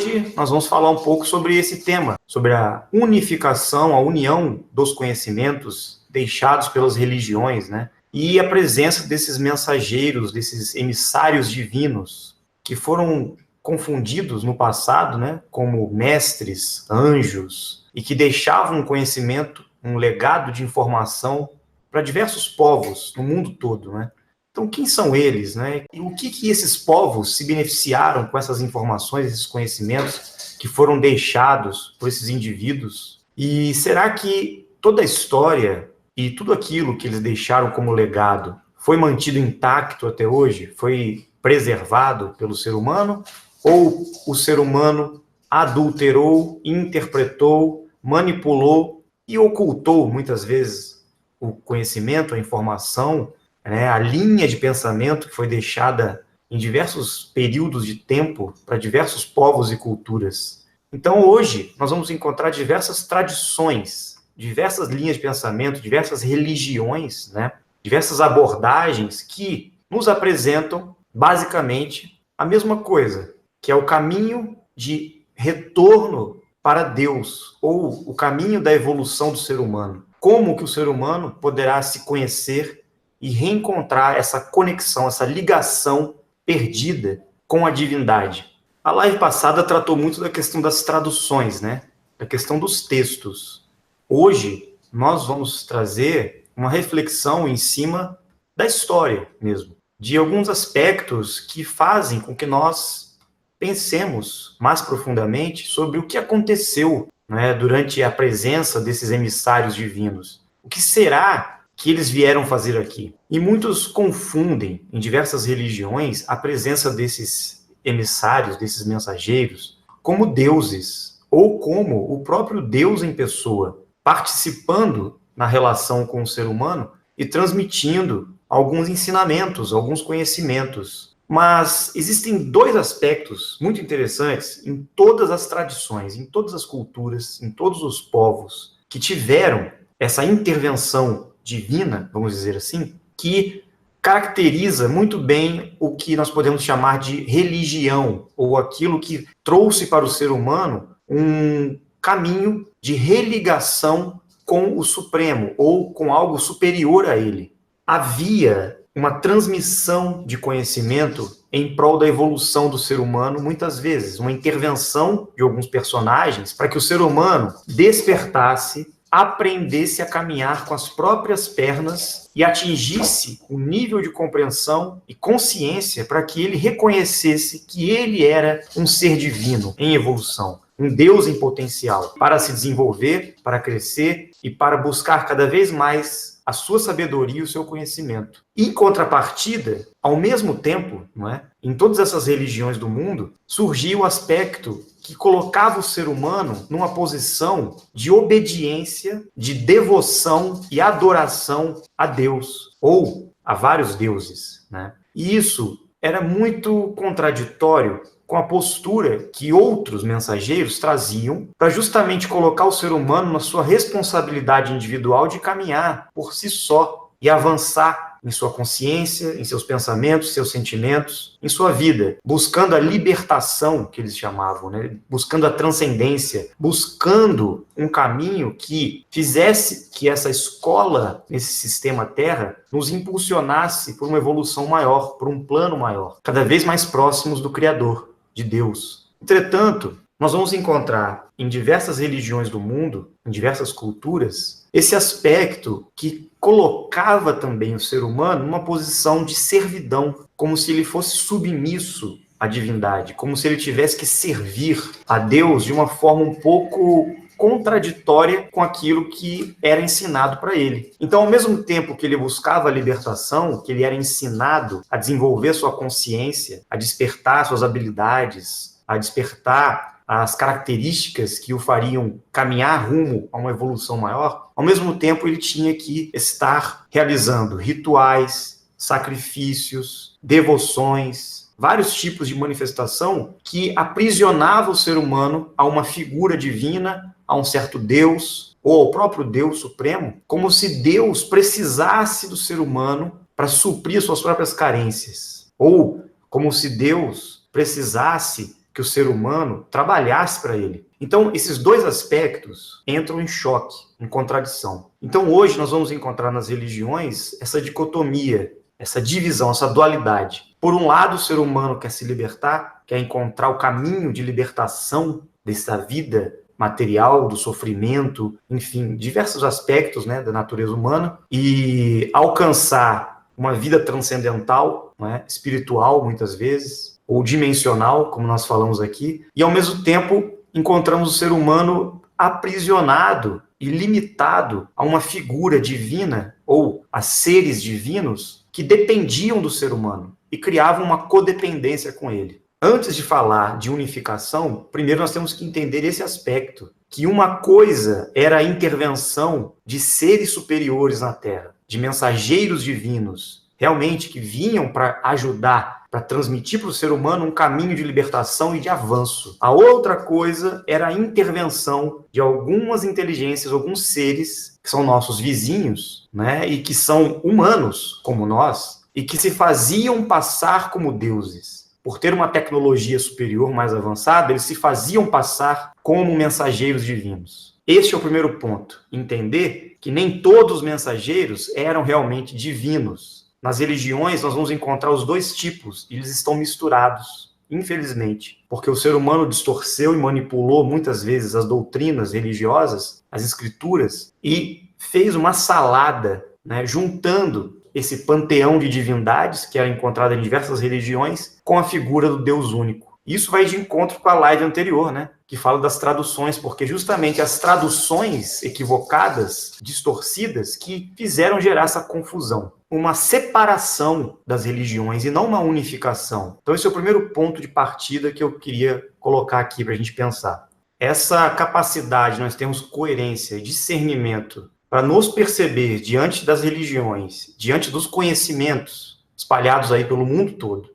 hoje nós vamos falar um pouco sobre esse tema, sobre a unificação, a união dos conhecimentos deixados pelas religiões, né? E a presença desses mensageiros, desses emissários divinos, que foram confundidos no passado, né, como mestres, anjos, e que deixavam um conhecimento, um legado de informação para diversos povos no mundo todo, né? Então, quem são eles, né? E o que esses povos se beneficiaram com essas informações, esses conhecimentos que foram deixados por esses indivíduos? E será que toda a história e tudo aquilo que eles deixaram como legado foi mantido intacto até hoje? Foi preservado pelo ser humano? Ou o ser humano adulterou, interpretou, manipulou e ocultou, muitas vezes, o conhecimento, a informação, né, a linha de pensamento que foi deixada em diversos períodos de tempo para diversos povos e culturas? Então, hoje, nós vamos encontrar diversas tradições, diversas linhas de pensamento, diversas religiões, né, diversas abordagens que nos apresentam, basicamente, a mesma coisa, que é o caminho de retorno para Deus, ou o caminho da evolução do ser humano. Como que o ser humano poderá se conhecer e reencontrar essa conexão, essa ligação perdida com a divindade. A live passada tratou muito da questão das traduções, né? Da questão dos textos. Hoje, nós vamos trazer uma reflexão em cima da história mesmo, de alguns aspectos que fazem com que nós pensemos mais profundamente sobre o que aconteceu, né, durante a presença desses emissários divinos. O que será que eles vieram fazer aqui? E muitos confundem, em diversas religiões, a presença desses emissários, desses mensageiros, como deuses, ou como o próprio Deus em pessoa, participando na relação com o ser humano e transmitindo alguns ensinamentos, alguns conhecimentos. Mas existem dois aspectos muito interessantes em todas as tradições, em todas as culturas, em todos os povos que tiveram essa intervenção divina, vamos dizer assim, que caracteriza muito bem o que nós podemos chamar de religião, ou aquilo que trouxe para o ser humano um caminho de religação com o Supremo, ou com algo superior a ele. Havia uma transmissão de conhecimento em prol da evolução do ser humano, muitas vezes, uma intervenção de alguns personagens para que o ser humano despertasse, aprendesse a caminhar com as próprias pernas e atingisse um nível de compreensão e consciência para que ele reconhecesse que ele era um ser divino em evolução, um Deus em potencial para se desenvolver, para crescer e para buscar cada vez mais a sua sabedoria e o seu conhecimento. Em contrapartida, ao mesmo tempo, não é, em todas essas religiões do mundo, surgiu o aspecto que colocava o ser humano numa posição de obediência, de devoção e adoração a Deus, ou a vários deuses, né? E isso era muito contraditório com a postura que outros mensageiros traziam para justamente colocar o ser humano na sua responsabilidade individual de caminhar por si só e avançar em sua consciência, em seus pensamentos, seus sentimentos, em sua vida, buscando a libertação, que eles chamavam, né? Buscando a transcendência, buscando um caminho que fizesse que essa escola, nesse sistema Terra, nos impulsionasse por uma evolução maior, por um plano maior, cada vez mais próximos do Criador, de Deus. Entretanto, nós vamos encontrar em diversas religiões do mundo, em diversas culturas, esse aspecto que colocava também o ser humano numa posição de servidão, como se ele fosse submisso à divindade, como se ele tivesse que servir a Deus de uma forma um pouco contraditória com aquilo que era ensinado para ele. Então, ao mesmo tempo que ele buscava a libertação, que ele era ensinado a desenvolver sua consciência, a despertar suas habilidades, a despertar as características que o fariam caminhar rumo a uma evolução maior, ao mesmo tempo ele tinha que estar realizando rituais, sacrifícios, devoções, vários tipos de manifestação que aprisionava o ser humano a uma figura divina, a um certo Deus, ou ao próprio Deus Supremo, como se Deus precisasse do ser humano para suprir suas próprias carências, ou como se Deus precisasse que o ser humano trabalhasse para ele. Então, esses dois aspectos entram em choque, em contradição. Então, hoje nós vamos encontrar nas religiões essa dicotomia, essa divisão, essa dualidade. Por um lado, o ser humano quer se libertar, quer encontrar o caminho de libertação dessa vida material, do sofrimento, enfim, diversos aspectos, né, da natureza humana, e alcançar uma vida transcendental, né, espiritual, muitas vezes, ou dimensional, como nós falamos aqui, e ao mesmo tempo encontramos o ser humano aprisionado e limitado a uma figura divina ou a seres divinos que dependiam do ser humano e criavam uma codependência com ele. Antes de falar de unificação, primeiro nós temos que entender esse aspecto, que uma coisa era a intervenção de seres superiores na Terra, de mensageiros divinos, realmente que vinham para ajudar, para transmitir para o ser humano um caminho de libertação e de avanço. A outra coisa era a intervenção de algumas inteligências, alguns seres que são nossos vizinhos, né, e que são humanos como nós, e que se faziam passar como deuses. Por ter uma tecnologia superior mais avançada, eles se faziam passar como mensageiros divinos. Este é o primeiro ponto. Entender que nem todos os mensageiros eram realmente divinos. Nas religiões, nós vamos encontrar os dois tipos, e eles estão misturados, infelizmente, porque o ser humano distorceu e manipulou muitas vezes as doutrinas religiosas, as escrituras, e fez uma salada, né, juntando esse panteão de divindades, que era encontrado em diversas religiões, com a figura do Deus único. Isso vai de encontro com a live anterior, né? Que fala das traduções, porque justamente as traduções equivocadas, distorcidas, que fizeram gerar essa confusão. Uma separação das religiões e não uma unificação. Então esse é o primeiro ponto de partida que eu queria colocar aqui para a gente pensar. Essa capacidade, nós temos coerência, discernimento, para nos perceber diante das religiões, diante dos conhecimentos espalhados aí pelo mundo todo,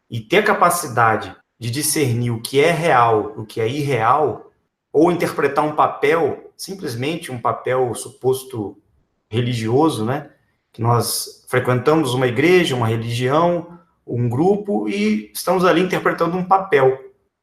e ter a capacidade de discernir o que é real, o que é irreal, ou interpretar um papel, simplesmente um papel suposto religioso, né? Que nós frequentamos uma igreja, uma religião, um grupo, e estamos ali interpretando um papel,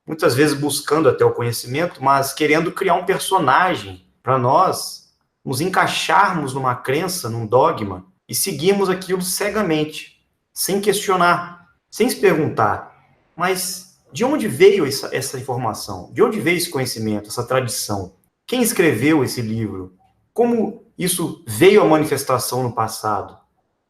muitas vezes buscando até o conhecimento, mas querendo criar um personagem para nós nos encaixarmos numa crença, num dogma, e seguirmos aquilo cegamente, sem questionar, sem se perguntar, mas de onde veio essa informação? De onde veio esse conhecimento, essa tradição? Quem escreveu esse livro? Como isso veio à manifestação no passado?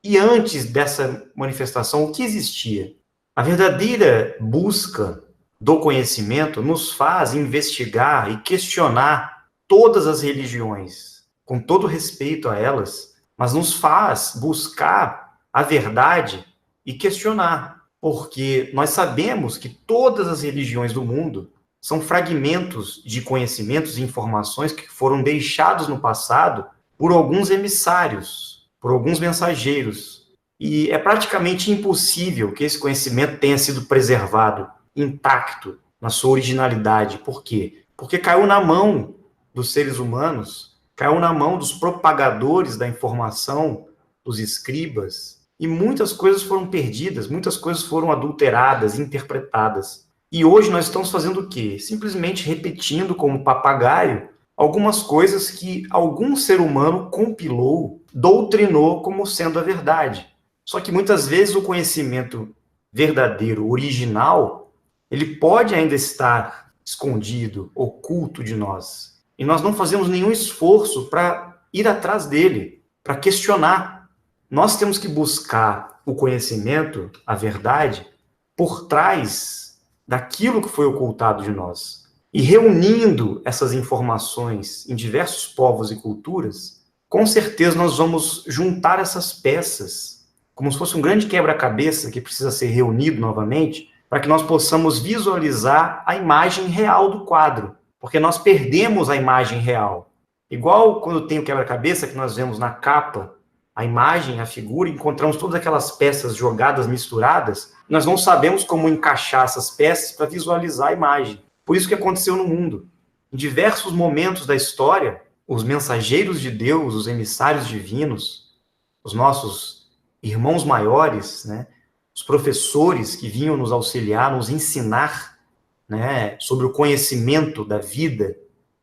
E antes dessa manifestação, o que existia? A verdadeira busca do conhecimento nos faz investigar e questionar todas as religiões, com todo respeito a elas, mas nos faz buscar a verdade e questionar, porque nós sabemos que todas as religiões do mundo são fragmentos de conhecimentos e informações que foram deixados no passado por alguns emissários, por alguns mensageiros, e é praticamente impossível que esse conhecimento tenha sido preservado, intacto, na sua originalidade. Por quê? Porque caiu na mão dos seres humanos, caiu na mão dos propagadores da informação, dos escribas, e muitas coisas foram perdidas, muitas coisas foram adulteradas, interpretadas. E hoje nós estamos fazendo o quê? Simplesmente repetindo como papagaio algumas coisas que algum ser humano compilou, doutrinou como sendo a verdade. Só que muitas vezes o conhecimento verdadeiro, original, ele pode ainda estar escondido, oculto de nós. E nós não fazemos nenhum esforço para ir atrás dele, para questionar. Nós temos que buscar o conhecimento, a verdade, por trás daquilo que foi ocultado de nós. E reunindo essas informações em diversos povos e culturas, com certeza nós vamos juntar essas peças, como se fosse um grande quebra-cabeça que precisa ser reunido novamente, para que nós possamos visualizar a imagem real do quadro. Porque nós perdemos a imagem real. Igual quando tem o quebra-cabeça que nós vemos na capa, a imagem, a figura, encontramos todas aquelas peças jogadas, misturadas, nós não sabemos como encaixar essas peças para visualizar a imagem. Por isso que aconteceu no mundo. Em diversos momentos da história, os mensageiros de Deus, os emissários divinos, os nossos irmãos maiores, né, os professores que vinham nos auxiliar, nos ensinar, né, sobre o conhecimento da vida,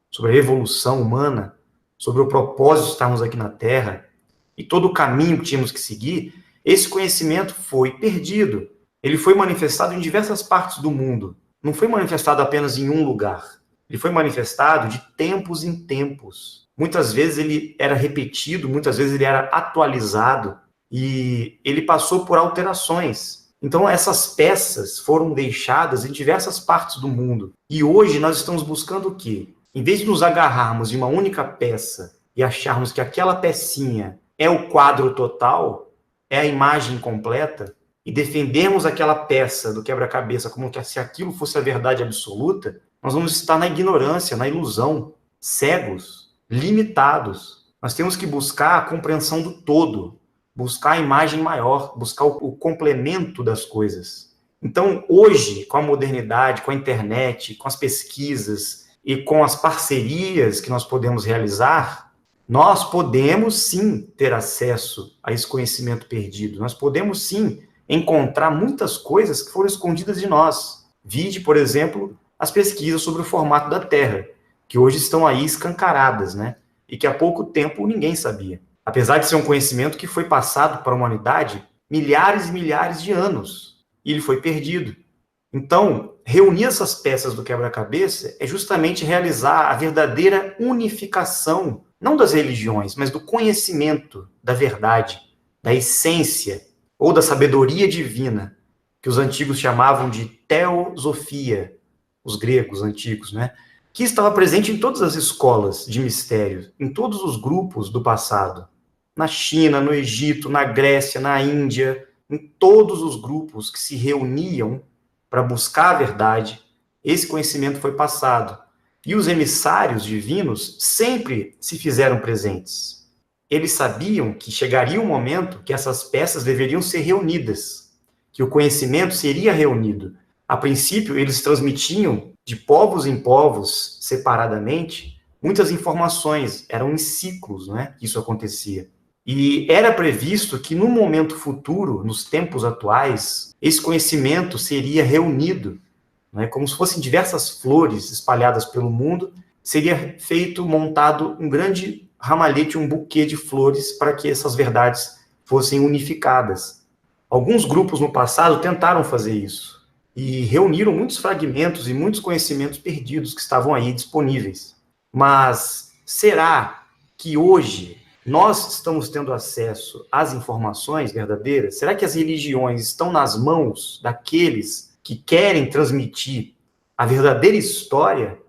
sobre a evolução humana, sobre o propósito de estarmos aqui na Terra e todo o caminho que tínhamos que seguir, esse conhecimento foi perdido. Ele foi manifestado em diversas partes do mundo. Não foi manifestado apenas em um lugar. Ele foi manifestado de tempos em tempos. Muitas vezes ele era repetido, muitas vezes ele era atualizado e ele passou por alterações. Então essas peças foram deixadas em diversas partes do mundo. E hoje nós estamos buscando o quê? Em vez de nos agarrarmos de uma única peça e acharmos que aquela pecinha é o quadro total, é a imagem completa, e defendermos aquela peça do quebra-cabeça como se aquilo fosse a verdade absoluta, nós vamos estar na ignorância, na ilusão, cegos, limitados. Nós temos que buscar a compreensão do todo, buscar a imagem maior, buscar o complemento das coisas. Então, hoje, com a modernidade, com a internet, com as pesquisas e com as parcerias que nós podemos realizar, nós podemos sim ter acesso a esse conhecimento perdido. Nós podemos sim encontrar muitas coisas que foram escondidas de nós. Vide, por exemplo, as pesquisas sobre o formato da Terra, que hoje estão aí escancaradas, né? E que há pouco tempo ninguém sabia. Apesar de ser um conhecimento que foi passado para a humanidade milhares e milhares de anos, e ele foi perdido. Então, reunir essas peças do quebra-cabeça é justamente realizar a verdadeira unificação, não das religiões, mas do conhecimento da verdade, da essência ou da sabedoria divina, que os antigos chamavam de teosofia, os gregos antigos, né? Que estava presente em todas as escolas de mistério, em todos os grupos do passado. Na China, no Egito, na Grécia, na Índia, em todos os grupos que se reuniam para buscar a verdade, esse conhecimento foi passado. E os emissários divinos sempre se fizeram presentes. Eles sabiam que chegaria um momento que essas peças deveriam ser reunidas, que o conhecimento seria reunido. A princípio, eles transmitiam de povos em povos, separadamente, muitas informações, eram em ciclos, né, que isso acontecia. E era previsto que no momento futuro, nos tempos atuais, esse conhecimento seria reunido, né, como se fossem diversas flores espalhadas pelo mundo, seria feito, montado um grande ramalhete, um buquê de flores para que essas verdades fossem unificadas. Alguns grupos no passado tentaram fazer isso e reuniram muitos fragmentos e muitos conhecimentos perdidos que estavam aí disponíveis. Mas será que hoje nós estamos tendo acesso às informações verdadeiras? Será que as religiões estão nas mãos daqueles que querem transmitir a verdadeira história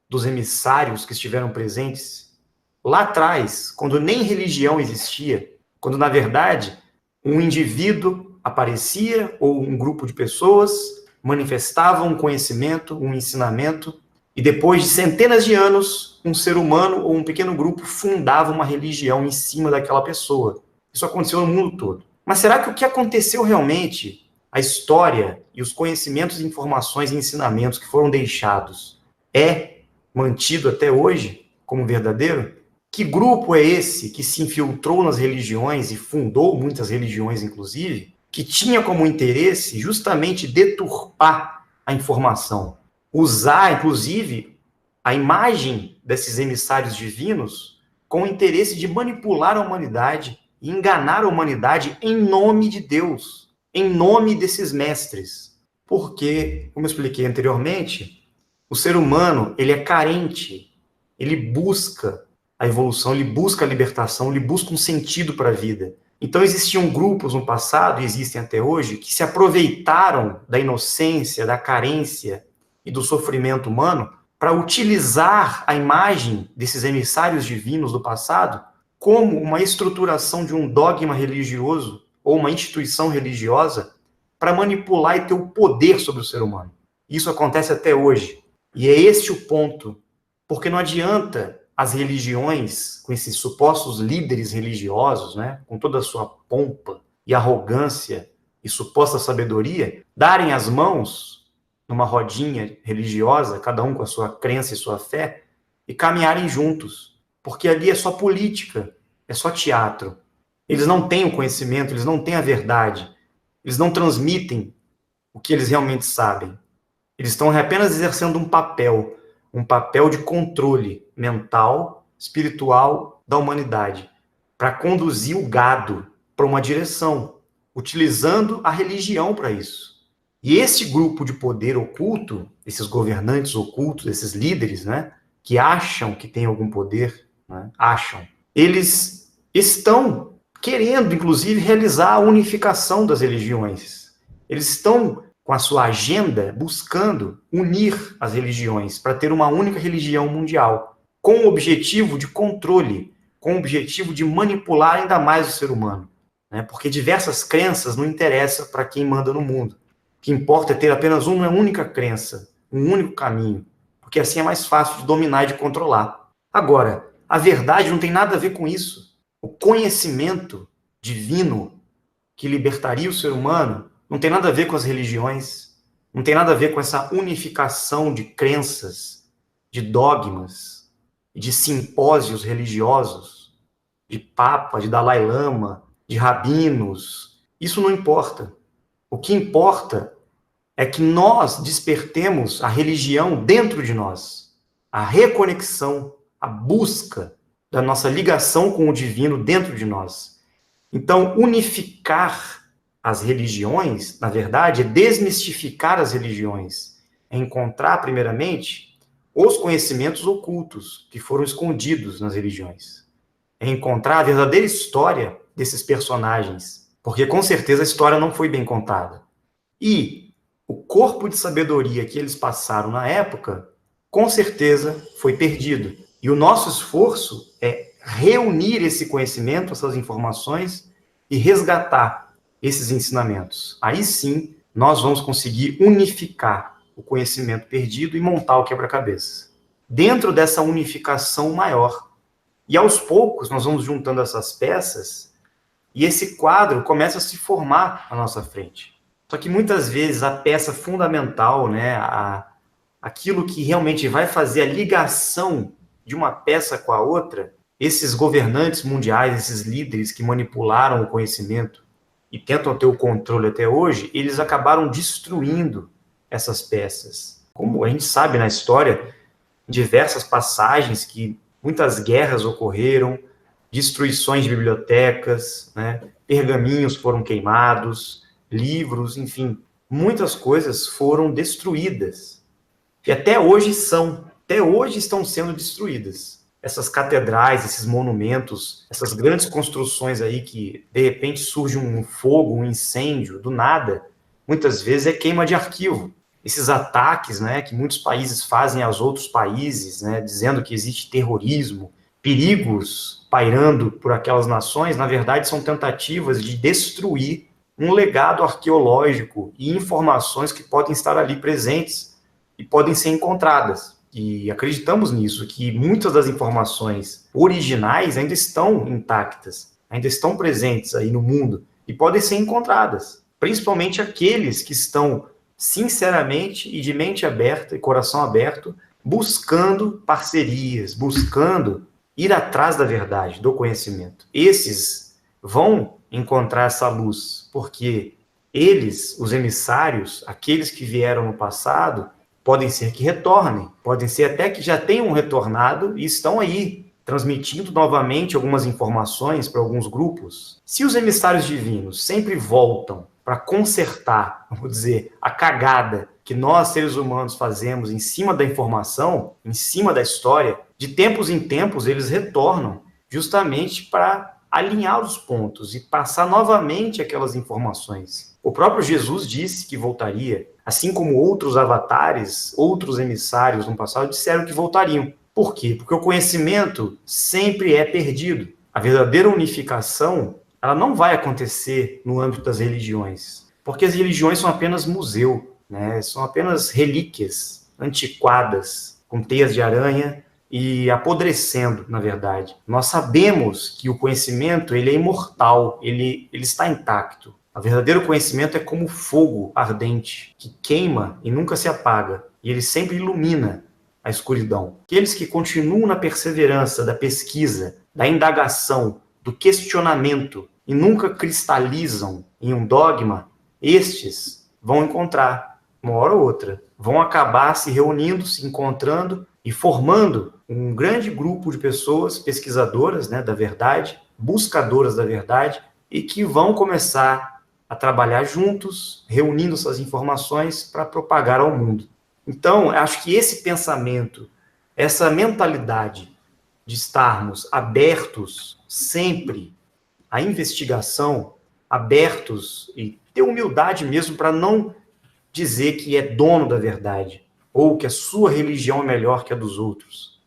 dos emissários que estiveram presentes lá atrás, quando nem religião existia, quando, na verdade, um indivíduo aparecia ou um grupo de pessoas manifestava um conhecimento, um ensinamento, e depois de centenas de anos, um ser humano ou um pequeno grupo fundava uma religião em cima daquela pessoa. Isso aconteceu no mundo todo. Mas será que o que aconteceu realmente, a história e os conhecimentos, informações e ensinamentos que foram deixados, é mantido até hoje como verdadeiro? Que grupo é esse que se infiltrou nas religiões e fundou muitas religiões, inclusive, que tinha como interesse justamente deturpar a informação, usar, inclusive, a imagem desses emissários divinos com o interesse de manipular a humanidade e enganar a humanidade em nome de Deus, em nome desses mestres? Porque, como eu expliquei anteriormente, o ser humano, ele é carente, ele busca a evolução, ele busca a libertação, ele busca um sentido para a vida. Então existiam grupos no passado, e existem até hoje, que se aproveitaram da inocência, da carência e do sofrimento humano para utilizar a imagem desses emissários divinos do passado como uma estruturação de um dogma religioso ou uma instituição religiosa para manipular e ter o poder sobre o ser humano. Isso acontece até hoje. E é este o ponto, porque não adianta as religiões, com esses supostos líderes religiosos, né, com toda a sua pompa e arrogância e suposta sabedoria, darem as mãos numa rodinha religiosa, cada um com a sua crença e sua fé, e caminharem juntos, porque ali é só política, é só teatro. Eles não têm o conhecimento, eles não têm a verdade, eles não transmitem o que eles realmente sabem. Eles estão apenas exercendo um papel de controle mental, espiritual da humanidade, para conduzir o gado para uma direção, utilizando a religião para isso. E esse grupo de poder oculto, esses governantes ocultos, esses líderes, né, que acham que tem algum poder, né, eles estão querendo, inclusive, realizar a unificação das religiões. Eles estão, com a sua agenda, buscando unir as religiões para ter uma única religião mundial, com o objetivo de controle, com o objetivo de manipular ainda mais o ser humano. Né? Porque diversas crenças não interessam para quem manda no mundo. O que importa é ter apenas uma única crença, um único caminho, porque assim é mais fácil de dominar e de controlar. Agora, a verdade não tem nada a ver com isso. O conhecimento divino que libertaria o ser humano não tem nada a ver com as religiões, não tem nada a ver com essa unificação de crenças, de dogmas, de simpósios religiosos, de Papa, de Dalai Lama, de rabinos. Isso não importa. O que importa é que nós despertemos a religião dentro de nós, a reconexão, a busca da nossa ligação com o divino dentro de nós. Então, unificar as religiões, na verdade, é desmistificar as religiões, é encontrar, primeiramente, os conhecimentos ocultos que foram escondidos nas religiões. É encontrar a verdadeira história desses personagens, porque com certeza a história não foi bem contada. E o corpo de sabedoria que eles passaram na época, com certeza foi perdido. E o nosso esforço é reunir esse conhecimento, essas informações, e resgatar esses ensinamentos. Aí sim, nós vamos conseguir unificar o conhecimento perdido e montar o quebra-cabeça. Dentro dessa unificação maior. E aos poucos, nós vamos juntando essas peças e esse quadro começa a se formar à nossa frente. Só que muitas vezes a peça fundamental, né, aquilo que realmente vai fazer a ligação de uma peça com a outra, esses governantes mundiais, esses líderes que manipularam o conhecimento e tentam ter o controle até hoje, eles acabaram destruindo essas peças. Como a gente sabe na história, diversas passagens que muitas guerras ocorreram, destruições de bibliotecas, né, pergaminhos foram queimados, livros, enfim, muitas coisas foram destruídas. E até hoje estão sendo destruídas. Essas catedrais, esses monumentos, essas grandes construções aí que, de repente, surge um fogo, um incêndio, do nada, muitas vezes é queima de arquivo. Esses ataques, né, que muitos países fazem aos outros países, né, dizendo que existe terrorismo, perigos pairando por aquelas nações, na verdade, são tentativas de destruir um legado arqueológico e informações que podem estar ali presentes e podem ser encontradas. E acreditamos nisso, que muitas das informações originais ainda estão intactas, ainda estão presentes aí no mundo e podem ser encontradas. Principalmente aqueles que estão sinceramente e de mente aberta e coração aberto, buscando parcerias, buscando ir atrás da verdade, do conhecimento. Esses vão encontrar essa luz, porque eles, os emissários, aqueles que vieram no passado, podem ser que retornem, podem ser até que já tenham retornado e estão aí, transmitindo novamente algumas informações para alguns grupos. Se os emissários divinos sempre voltam para consertar, vamos dizer, a cagada que nós, seres humanos, fazemos em cima da informação, em cima da história, de tempos em tempos eles retornam justamente para alinhar os pontos e passar novamente aquelas informações. O próprio Jesus disse que voltaria, assim como outros avatares, outros emissários no passado disseram que voltariam. Por quê? Porque o conhecimento sempre é perdido. A verdadeira unificação, ela não vai acontecer no âmbito das religiões, porque as religiões são apenas museu, né? São apenas relíquias antiquadas, com teias de aranha e apodrecendo, na verdade. Nós sabemos que o conhecimento ele é imortal, ele está intacto. O verdadeiro conhecimento é como fogo ardente, que queima e nunca se apaga, e ele sempre ilumina a escuridão. Aqueles que continuam na perseverança da pesquisa, da indagação, do questionamento, e nunca cristalizam em um dogma, estes vão encontrar uma hora ou outra, vão acabar se reunindo, se encontrando e formando um grande grupo de pessoas pesquisadoras, né, da verdade, buscadoras da verdade, e que vão começar a trabalhar juntos, reunindo essas informações para propagar ao mundo. Então, acho que esse pensamento, essa mentalidade de estarmos abertos sempre à investigação, abertos e ter humildade mesmo para não dizer que é dono da verdade, ou que a sua religião é melhor que a dos outros,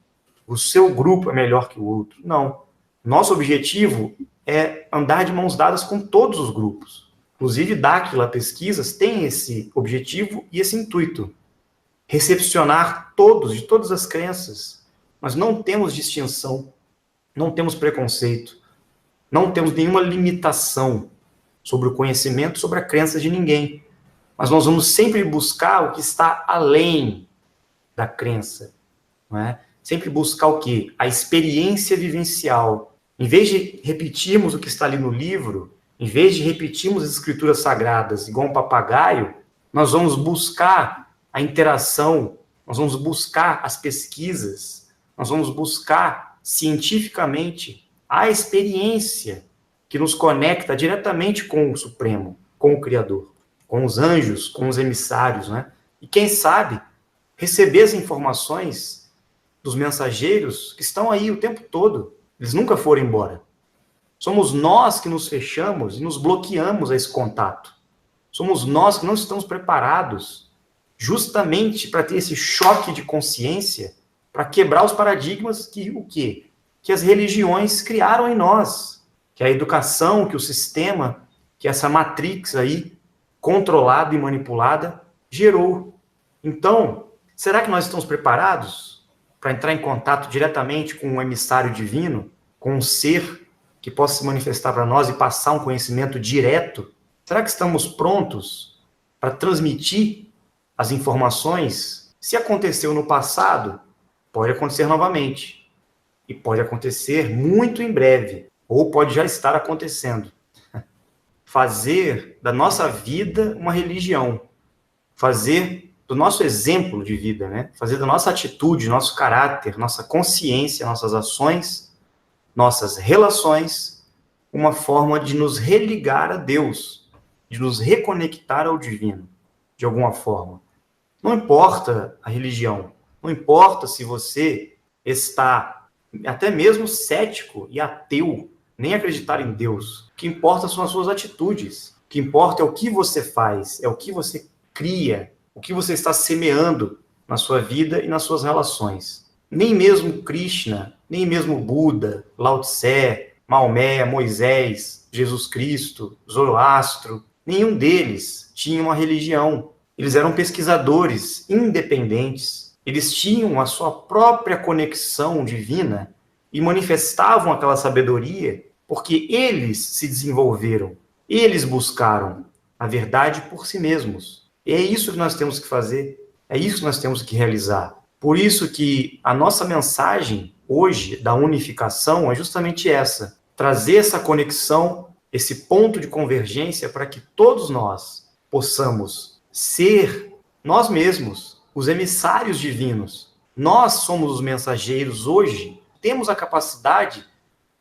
o seu grupo é melhor que o outro. Não. Nosso objetivo é andar de mãos dadas com todos os grupos. Inclusive, Dáquila Pesquisas tem esse objetivo e esse intuito. Recepcionar todos, de todas as crenças. Nós não temos distinção, não temos preconceito, não temos nenhuma limitação sobre o conhecimento, sobre a crença de ninguém. Mas nós vamos sempre buscar o que está além da crença, não é? Sempre buscar o quê? A experiência vivencial. Em vez de repetirmos o que está ali no livro, em vez de repetirmos as escrituras sagradas igual um papagaio, nós vamos buscar a interação, nós vamos buscar as pesquisas, nós vamos buscar cientificamente a experiência que nos conecta diretamente com o Supremo, com o Criador, com os anjos, com os emissários, né? E quem sabe receber as informações dos mensageiros que estão aí o tempo todo. Eles nunca foram embora. Somos nós que nos fechamos e nos bloqueamos a esse contato. Somos nós que não estamos preparados justamente para ter esse choque de consciência, para quebrar os paradigmas que o quê? Que as religiões criaram em nós, que a educação, que o sistema, que essa matrix aí, controlada e manipulada, gerou. Então, será que nós estamos preparados para entrar em contato diretamente com um emissário divino, com um ser que possa se manifestar para nós e passar um conhecimento direto? Será que estamos prontos para transmitir as informações? Se aconteceu no passado, pode acontecer novamente. E pode acontecer muito em breve, ou pode já estar acontecendo. Fazer da nossa vida uma religião. Fazer do nosso exemplo de vida, né? Fazer da nossa atitude, nosso caráter, nossa consciência, nossas ações, nossas relações, uma forma de nos religar a Deus, de nos reconectar ao divino, de alguma forma. Não importa a religião, não importa se você está até mesmo cético e ateu, nem acreditar em Deus. O que importa são as suas atitudes. O que importa é o que você faz, é o que você cria, o que você está semeando na sua vida e nas suas relações. Nem mesmo Krishna, nem mesmo Buda, Lao Tse, Maomé, Moisés, Jesus Cristo, Zoroastro, nenhum deles tinha uma religião. Eles eram pesquisadores independentes. Eles tinham a sua própria conexão divina e manifestavam aquela sabedoria porque eles se desenvolveram, eles buscaram a verdade por si mesmos. E é isso que nós temos que fazer, é isso que nós temos que realizar. Por isso que a nossa mensagem hoje da unificação é justamente essa, trazer essa conexão, esse ponto de convergência para que todos nós possamos ser nós mesmos, os emissários divinos. Nós somos os mensageiros hoje, temos a capacidade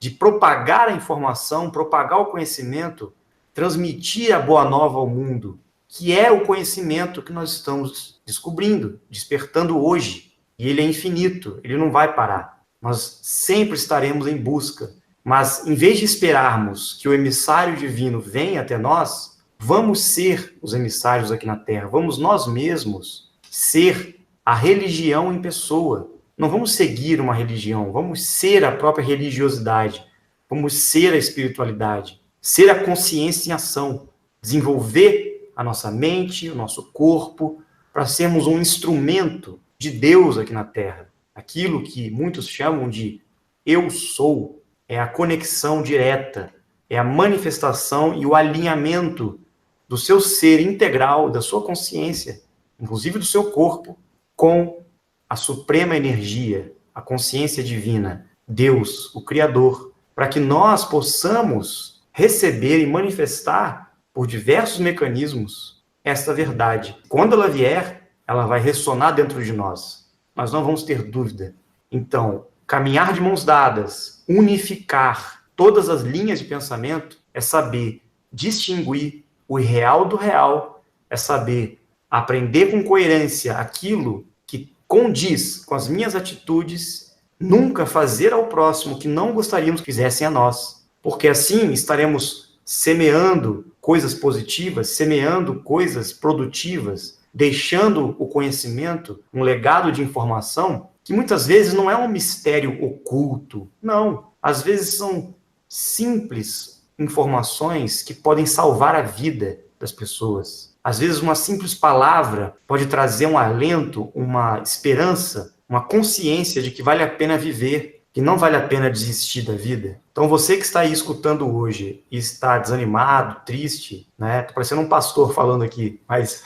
de propagar a informação, propagar o conhecimento, transmitir a boa nova ao mundo, que é o conhecimento que nós estamos descobrindo, despertando hoje. E ele é infinito, ele não vai parar. Nós sempre estaremos em busca. Mas, em vez de esperarmos que o emissário divino venha até nós, vamos ser os emissários aqui na Terra. Vamos nós mesmos ser a religião em pessoa. Não vamos seguir uma religião, vamos ser a própria religiosidade. Vamos ser a espiritualidade. Ser a consciência em ação. Desenvolver a nossa mente, o nosso corpo, para sermos um instrumento de Deus aqui na Terra. Aquilo que muitos chamam de eu sou. É a conexão direta, é a manifestação e o alinhamento do seu ser integral, da sua consciência, inclusive do seu corpo, com a suprema energia, a consciência divina, Deus, o Criador, para que nós possamos receber e manifestar por diversos mecanismos esta verdade. Quando ela vier, ela vai ressonar dentro de nós. Nós não vamos ter dúvida. Então, caminhar de mãos dadas, unificar todas as linhas de pensamento, é saber distinguir o real do real, é saber aprender com coerência aquilo que condiz com as minhas atitudes, nunca fazer ao próximo o que não gostaríamos que fizessem a nós, porque assim estaremos semeando coisas positivas, semeando coisas produtivas, deixando o conhecimento, um legado de informação, que muitas vezes não é um mistério oculto, não. Às vezes são simples informações que podem salvar a vida das pessoas. Às vezes uma simples palavra pode trazer um alento, uma esperança, uma consciência de que vale a pena viver, que não vale a pena desistir da vida. Então você que está aí escutando hoje e está desanimado, triste, né? Tô parecendo um pastor falando aqui, mas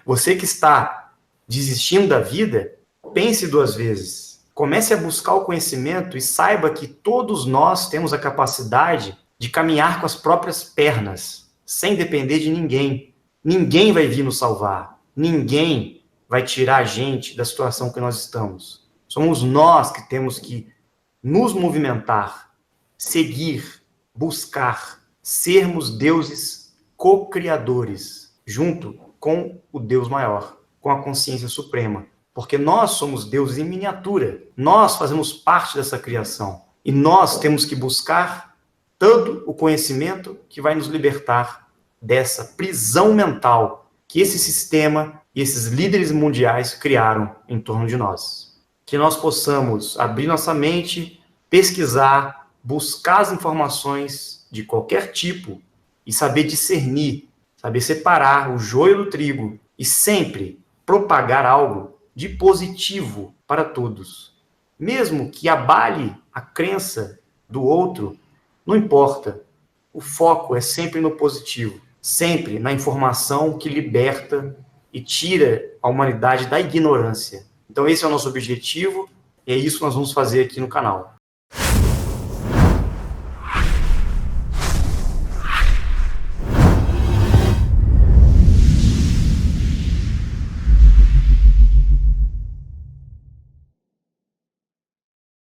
você que está desistindo da vida, pense duas vezes. Comece a buscar o conhecimento e saiba que todos nós temos a capacidade de caminhar com as próprias pernas, sem depender de ninguém. Ninguém vai vir nos salvar. Ninguém vai tirar a gente da situação que nós estamos. Somos nós que temos que nos movimentar, seguir, buscar, sermos deuses co-criadores, junto com o Deus maior, com a consciência suprema. Porque nós somos deuses em miniatura. Nós fazemos parte dessa criação. E nós temos que buscar todo o conhecimento que vai nos libertar dessa prisão mental que esse sistema e esses líderes mundiais criaram em torno de nós. Que nós possamos abrir nossa mente, pesquisar, buscar as informações de qualquer tipo e saber discernir, saber separar o joio do trigo e sempre propagar algo de positivo para todos. Mesmo que abale a crença do outro, não importa. O foco é sempre no positivo, sempre na informação que liberta e tira a humanidade da ignorância. Então esse é o nosso objetivo e é isso que nós vamos fazer aqui no canal.